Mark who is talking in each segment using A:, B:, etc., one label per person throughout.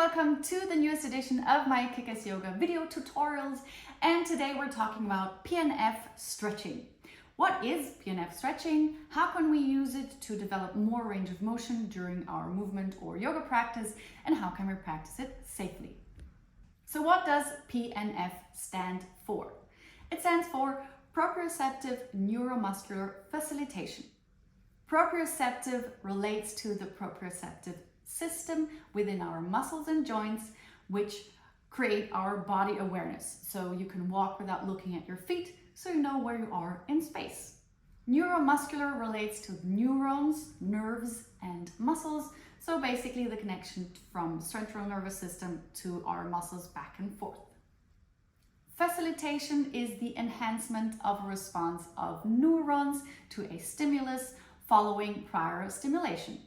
A: welcome to the newest edition of my Kick-Ass Yoga video tutorials, and today we're talking about PNF stretching. What is PNF stretching? How can we use it to develop more range of motion during our movement or yoga practice, and how can we practice it safely? So what does PNF stand for? It stands for proprioceptive neuromuscular facilitation. Proprioceptive relates to the proprioceptive system within our muscles and joints, which create our body awareness. So you can walk without looking at your feet, so you know where you are in space. Neuromuscular relates to neurons, nerves, and muscles. So basically the connection from central nervous system to our muscles back and forth. Facilitation is the enhancement of a response of neurons to a stimulus following prior stimulation.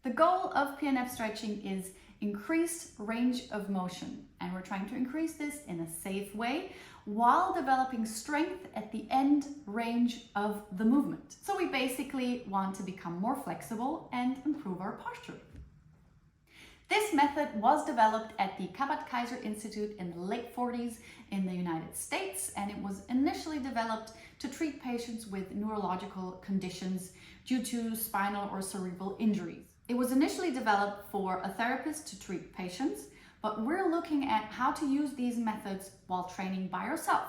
A: The goal of PNF stretching is increased range of motion, and we're trying to increase this in a safe way while developing strength at the end range of the movement. So we basically want to become more flexible and improve our posture. This method was developed at the Kaiser Institute in the late 40s in the United States, and it was initially developed to treat patients with neurological conditions due to spinal or cerebral injuries. It was initially developed for a therapist to treat patients, but we're looking at how to use these methods while training by yourself.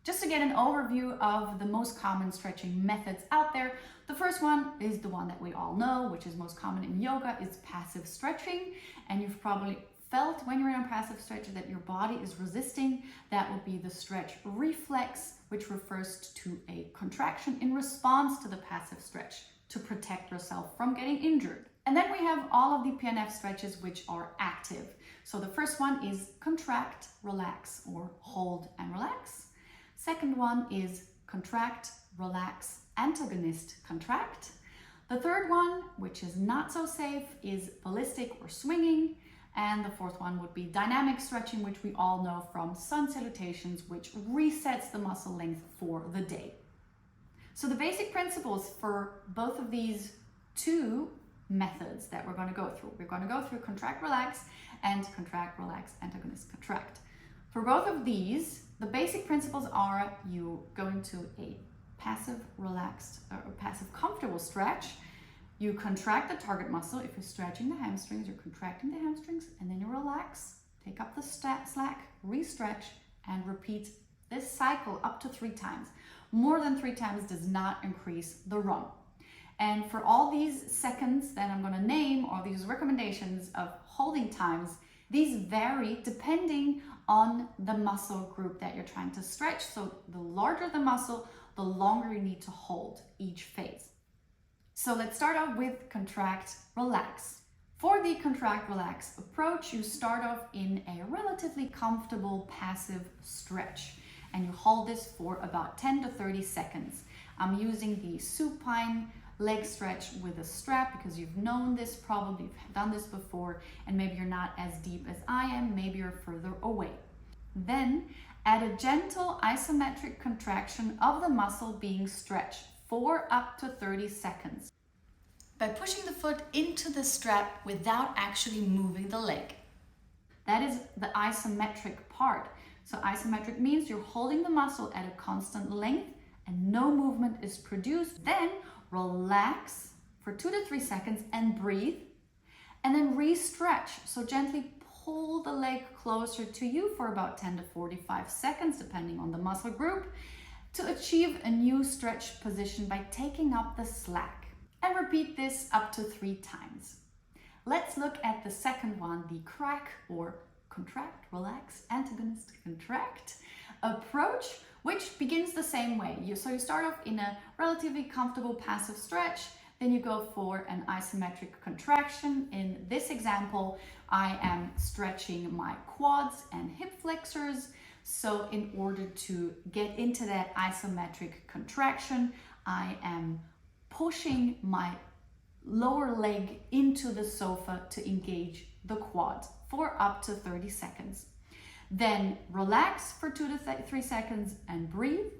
A: Just to get an overview of the most common stretching methods out there, the first one is the one that we all know, which is most common in yoga, is passive stretching. And you've probably felt when you're in a passive stretch that your body is resisting. That would be the stretch reflex, which refers to a contraction in response to the passive stretch to protect yourself from getting injured. And then we have all of the PNF stretches which are active. So the first one is contract, relax, or hold and relax. Second one is contract, relax, antagonist contract. The third one, which is not so safe, is ballistic or swinging. And the fourth one would be dynamic stretching, which we all know from sun salutations, which resets the muscle length for the day. So the basic principles for both of these two methods that we're going to go through. We're going to go through contract, relax, and contract, relax, antagonist contract. For both of these, the basic principles are you go into a passive relaxed or passive comfortable stretch. You contract the target muscle. If you're stretching the hamstrings, you're contracting the hamstrings, and then you relax, take up the slack, re-stretch, and repeat this cycle up to 3 times. More than 3 times does not increase the run. And for all these seconds that I'm going to name, or these recommendations of holding times, these vary depending on the muscle group that you're trying to stretch. So the larger the muscle, the longer you need to hold each phase. So let's start off with contract, relax. For the contract, relax approach, you start off in a relatively comfortable passive stretch, and you hold this for about 10 to 30 seconds. I'm using the supine leg stretch with a strap because you've known this probably, you've done this before, and maybe you're not as deep as I am, maybe you're further away. Then add a gentle isometric contraction of the muscle being stretched for up to 30 seconds by pushing the foot into the strap without actually moving the leg. That is the isometric part. So isometric means you're holding the muscle at a constant length and no movement is produced. Then relax for 2 to 3 seconds and breathe, and then re-stretch. So gently pull the leg closer to you for about 10 to 45 seconds, depending on the muscle group, to achieve a new stretch position by taking up the slack. And repeat this up to 3 times. Let's look at the second one, the crack or contract, relax, antagonist contract approach, which begins the same way. So you start off in a relatively comfortable passive stretch, then you go for an isometric contraction. In this example, I am stretching my quads and hip flexors. So in order to get into that isometric contraction, I am pushing my lower leg into the sofa to engage the quads for up to 30 seconds. Then relax for 2 to 3 seconds and breathe,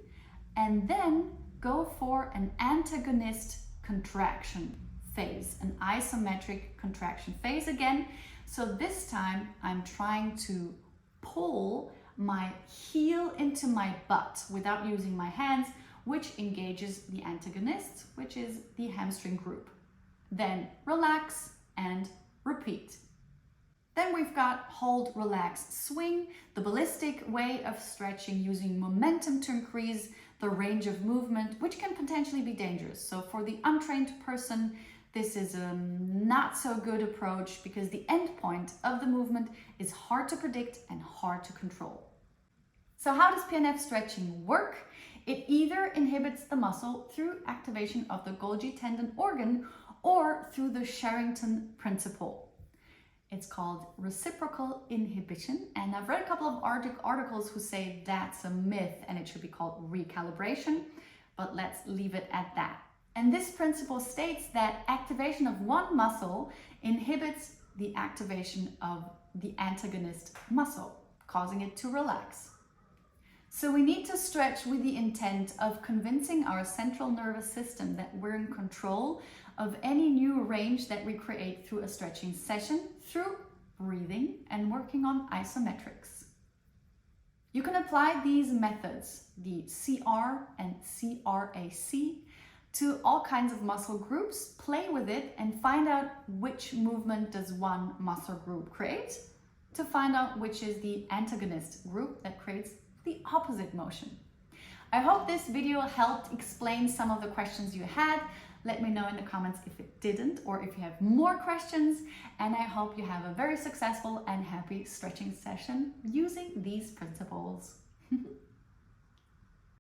A: and then go for an antagonist contraction phase, an isometric contraction phase again. So this time I'm trying to pull my heel into my butt without using my hands, which engages the antagonist, which is the hamstring group. Then relax and repeat. Then we've got hold, relax, swing, the ballistic way of stretching using momentum to increase the range of movement, which can potentially be dangerous. So for the untrained person, this is a not so good approach because the end point of the movement is hard to predict and hard to control. So how does PNF stretching work? It either inhibits the muscle through activation of the Golgi tendon organ or through the Sherrington principle. It's called reciprocal inhibition, and I've read a couple of articles who say that's a myth and it should be called recalibration, but let's leave it at that. And this principle states that activation of one muscle inhibits the activation of the antagonist muscle, causing it to relax. So we need to stretch with the intent of convincing our central nervous system that we're in control of any new range that we create through a stretching session, through breathing and working on isometrics. You can apply these methods, the CR and CRAC, to all kinds of muscle groups, play with it and find out which movement does one muscle group create, to find out which is the antagonist group that creates the opposite motion. I hope this video helped explain some of the questions you had. Let me know in the comments if it didn't or if you have more questions, and I hope you have a very successful and happy stretching session using these principles.